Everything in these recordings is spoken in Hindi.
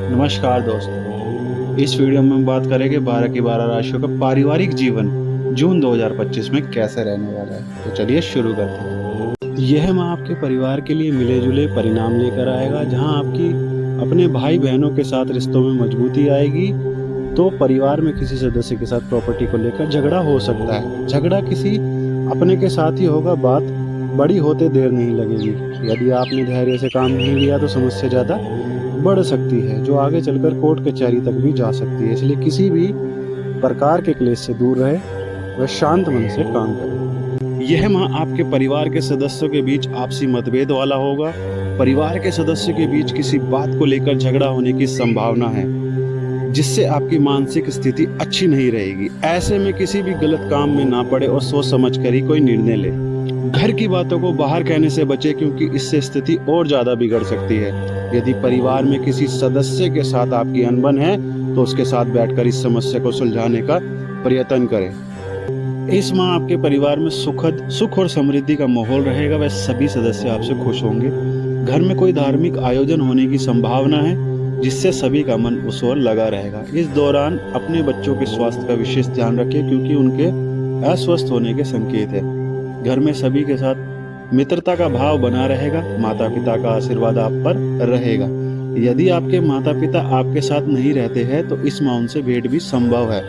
नमस्कार दोस्तों। इस वीडियो में हम बात करेंगे 12 की 12 राशियों का पारिवारिक जीवन जून 2025 में कैसे रहने वाला है। तो चलिए शुरू करते हैं। यह माह आपके परिवार के लिए मिले जुले परिणाम लेकर आएगा, जहां आपकी अपने भाई बहनों के साथ रिश्तों में मजबूती आएगी। तो परिवार में किसी सदस्य के साथ प्रॉपर्टी को लेकर झगड़ा हो सकता है। झगड़ा किसी अपने के साथ ही होगा, बात बड़ी होते देर नहीं लगेगी। यदि आपने धैर्य से काम नहीं लिया तो समस्या ज़्यादा बढ़ सकती है, जो आगे चलकर कोर्ट कचहरी तक भी जा सकती है। इसलिए किसी भी प्रकार के क्लेश से दूर रहे व शांत मन से काम करें। यह माह आपके परिवार के सदस्यों के बीच आपसी मतभेद वाला होगा। परिवार के सदस्यों के बीच किसी बात को लेकर झगड़ा होने की संभावना है, जिससे आपकी मानसिक स्थिति अच्छी नहीं रहेगी। ऐसे में किसी भी गलत काम में ना पड़े और सोच समझ कर ही कोई निर्णय ले। घर की बातों को बाहर कहने से बचे, क्योंकि इससे स्थिति और ज्यादा बिगड़ सकती है। यदि परिवार में किसी सदस्य के साथ आपकी अनबन है तो उसके साथ बैठकर इस समस्या को सुलझाने का प्रयत्न करें। इस माह आपके परिवार में सुख और समृद्धि का माहौल रहेगा। वह सभी सदस्य आपसे खुश होंगे। घर में कोई धार्मिक आयोजन होने की संभावना है, जिससे सभी का मन उस ओर लगा रहेगा। इस दौरान अपने बच्चों के स्वास्थ्य का विशेष ध्यान रखें, क्योंकि उनके अस्वस्थ होने के संकेत है। घर में सभी के साथ मित्रता का भाव बना रहेगा। माता पिता का आशीर्वाद आप पर रहेगा। यदि आपके माता पिता आपके साथ नहीं रहते हैं तो इस माह उनसे भेंट भी संभव है।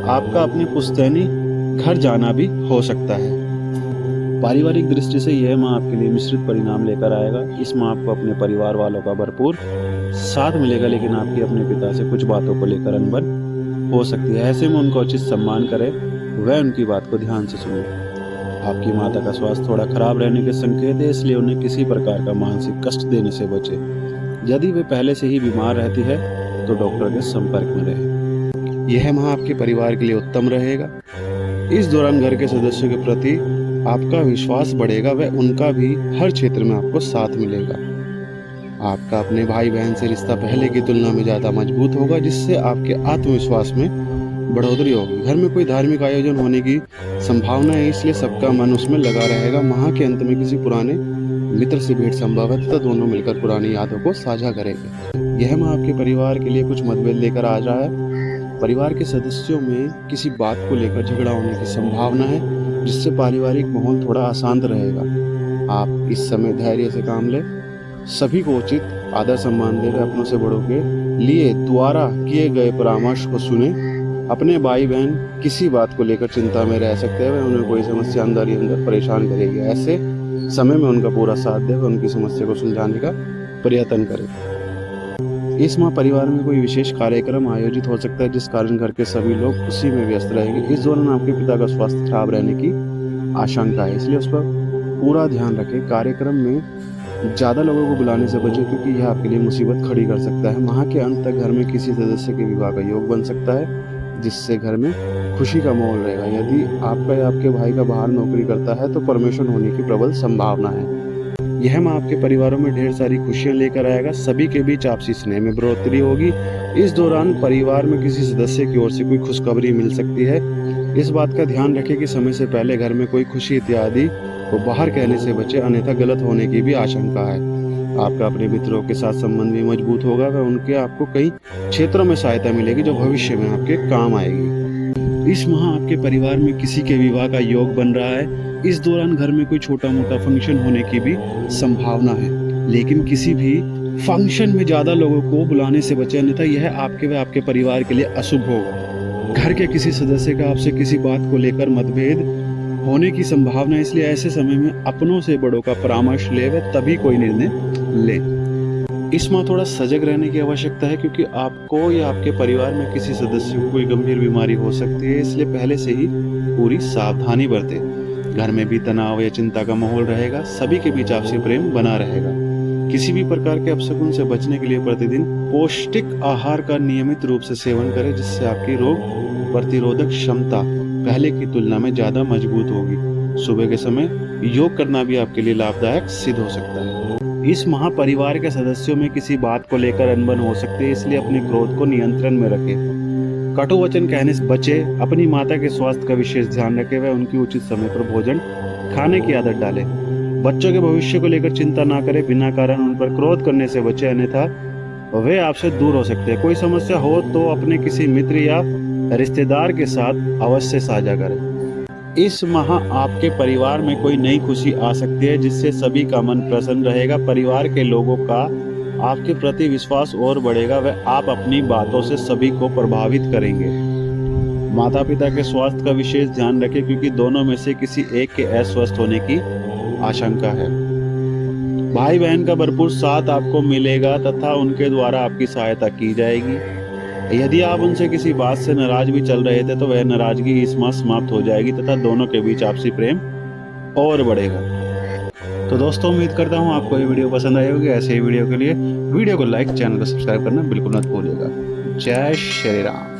आपका अपने पुश्तैनी घर जाना भी हो सकता है। पारिवारिक दृष्टि से यह माह आपके लिए मिश्रित परिणाम लेकर आएगा। इस माह आपको अपने परिवार वालों का भरपूर साथ मिलेगा, लेकिन आपके अपने पिता से कुछ बातों को लेकर अनबन हो सकती है। ऐसे में उनका उचित सम्मान करें, वह उनकी बात को ध्यान से सुने। आपकी माता का स्वास्थ्य थोड़ा खराब रहने के संकेत है, इसलिए उन्हें किसी प्रकार का मानसिक कष्ट देने से बचें। यदि वे पहले से ही बीमार रहती है तो डॉक्टर के संपर्क में रहें। यह माह आपके परिवार के लिए उत्तम रहेगा। इस दौरान घर के सदस्यों के प्रति आपका विश्वास बढ़ेगा, वह उनका भी हर क्षेत्र में आपको साथ मिलेगा। आपका अपने भाई बहन से रिश्ता पहले की तुलना में ज्यादा मजबूत होगा, जिससे आपके आत्मविश्वास में बढ़ोतरी होगी। घर में कोई धार्मिक आयोजन होने की संभावना है, इसलिए सबका मन उसमें लगा रहेगा। माह के अंत में किसी पुराने मित्र से भेंट संभव है तथा दोनों मिलकर पुरानी यादों को साझा करेंगे। यह माह आपके परिवार के लिए कुछ मतभेद लेकर आ रहा है। परिवार के सदस्यों में किसी बात को लेकर झगड़ा होने की संभावना है, जिससे पारिवारिक माहौल थोड़ा अशांत रहेगा। आप इस समय धैर्य से काम लें, सभी को उचित आदर सम्मान दें, अपनों से बड़ों के लिए द्वारा किए गए परामर्श को सुने। अपने भाई बहन किसी बात को लेकर चिंता में रह सकते हैं, उन्हें कोई समस्या अंदर ही अंदर परेशान करेगी। ऐसे समय में उनका पूरा साथ दें, उनकी समस्या को सुलझाने का प्रयत्न करें। इस माह परिवार में कोई विशेष कार्यक्रम आयोजित हो सकता है, जिस कारण घर के सभी लोग उसी में व्यस्त रहेंगे। इस दौरान आपके पिता का स्वास्थ्य खराब रहने की आशंका है, इसलिए उस पर पूरा ध्यान रखें। कार्यक्रम में ज्यादा लोगों को बुलाने से बचें, क्योंकि यह आपके लिए मुसीबत खड़ी कर सकता है। माह के अंत तक घर में किसी सदस्य के विवाह का योग बन सकता है, जिससे घर में खुशी का माहौल रहेगा। यदि आपका या आपके भाई का बाहर नौकरी करता है तो प्रमोशन होने की प्रबल संभावना है। यह माह आपके परिवारों में ढेर सारी खुशियां लेकर आएगा। सभी के बीच आपसी स्नेह में बढ़ोतरी होगी। इस दौरान परिवार में किसी सदस्य की ओर से कोई खुशखबरी मिल सकती है। इस बात का ध्यान रखें कि समय से पहले घर में कोई खुशी इत्यादि को बाहर कहने से बचे, अन्यथा गलत होने की भी आशंका है। आपका अपने मित्रों के साथ संबंध भी मजबूत होगा, वह उनके आपको कई क्षेत्रों में सहायता मिलेगी, जो भविष्य में आपके काम आएगी। इस माह आपके परिवार में किसी के विवाह का योग बन रहा है। इस दौरान घर में कोई छोटा मोटा फंक्शन होने की भी संभावना है, लेकिन किसी भी फंक्शन में ज्यादा लोगों को बुलाने से बचे, अन्यथा यह आपके व आपके परिवार के लिए अशुभ होगा। घर के किसी सदस्य का आपसे किसी बात को लेकर मतभेद होने की संभावना है, इसलिए ऐसे समय में अपनों से बड़ों का परामर्श ले, वे तभी कोई निर्णय ले। इस माह थोड़ा सजग रहने की आवश्यकता है, क्योंकि आपको या आपके परिवार में किसी सदस्य को कोई गंभीर बीमारी हो सकती है, इसलिए पहले से ही पूरी सावधानी बरतें। घर में भी तनाव या चिंता का माहौल रहेगा। सभी के बीच आपसी प्रेम बना रहेगा। किसी भी प्रकार के अपशकुन से बचने के लिए प्रतिदिन पौष्टिक आहार का नियमित रूप से सेवन करें, जिससे आपकी रोग प्रतिरोधक क्षमता पहले की तुलना में ज्यादा मजबूत होगी। सुबह के समय योग करना भी आपके लिए लाभदायक सिद्ध हो सकता है। इस माह परिवार के सदस्यों में किसी बात को लेकर अनबन हो सकती है, इसलिए अपने क्रोध को नियंत्रण में रखें। कटु वचन कहने से बचे। अपनी माता के स्वास्थ्य का विशेष ध्यान रखें, वह उनकी उचित समय पर भोजन खाने की आदत डालें। बच्चों के भविष्य को लेकर चिंता ना करें। बिना कारण उन पर क्रोध करने से बचे, अन्यथा वे आपसे दूर हो सकते हैं। कोई समस्या हो तो अपने किसी मित्र या रिश्तेदार के साथ अवश्य साझा करें। इस माह आपके परिवार में कोई नई खुशी आ सकती है जिससे सभी का मन प्रसन्न रहेगा। परिवार के लोगों का आपके प्रति विश्वास और बढ़ेगा। वह आप अपनी बातों से सभी को प्रभावित करेंगे। माता पिता के स्वास्थ्य का विशेष ध्यान रखें क्योंकि दोनों में से किसी एक के अस्वस्थ होने की आशंका है। भाई बहन का भरपूर साथ आपको मिलेगा तथा उनके द्वारा आपकी सहायता की जाएगी। यदि आप उनसे किसी बात से नाराज भी चल रहे थे तो वह नाराजगी इस माह समाप्त हो जाएगी तथा दोनों के बीच आपसी प्रेम और बढ़ेगा। तो दोस्तों उम्मीद करता हूँ आपको ये वीडियो पसंद आई होगी। ऐसे ही वीडियो के लिए वीडियो को लाइक, चैनल को सब्सक्राइब करना बिल्कुल मत भूलिएगा। जय श्री राम।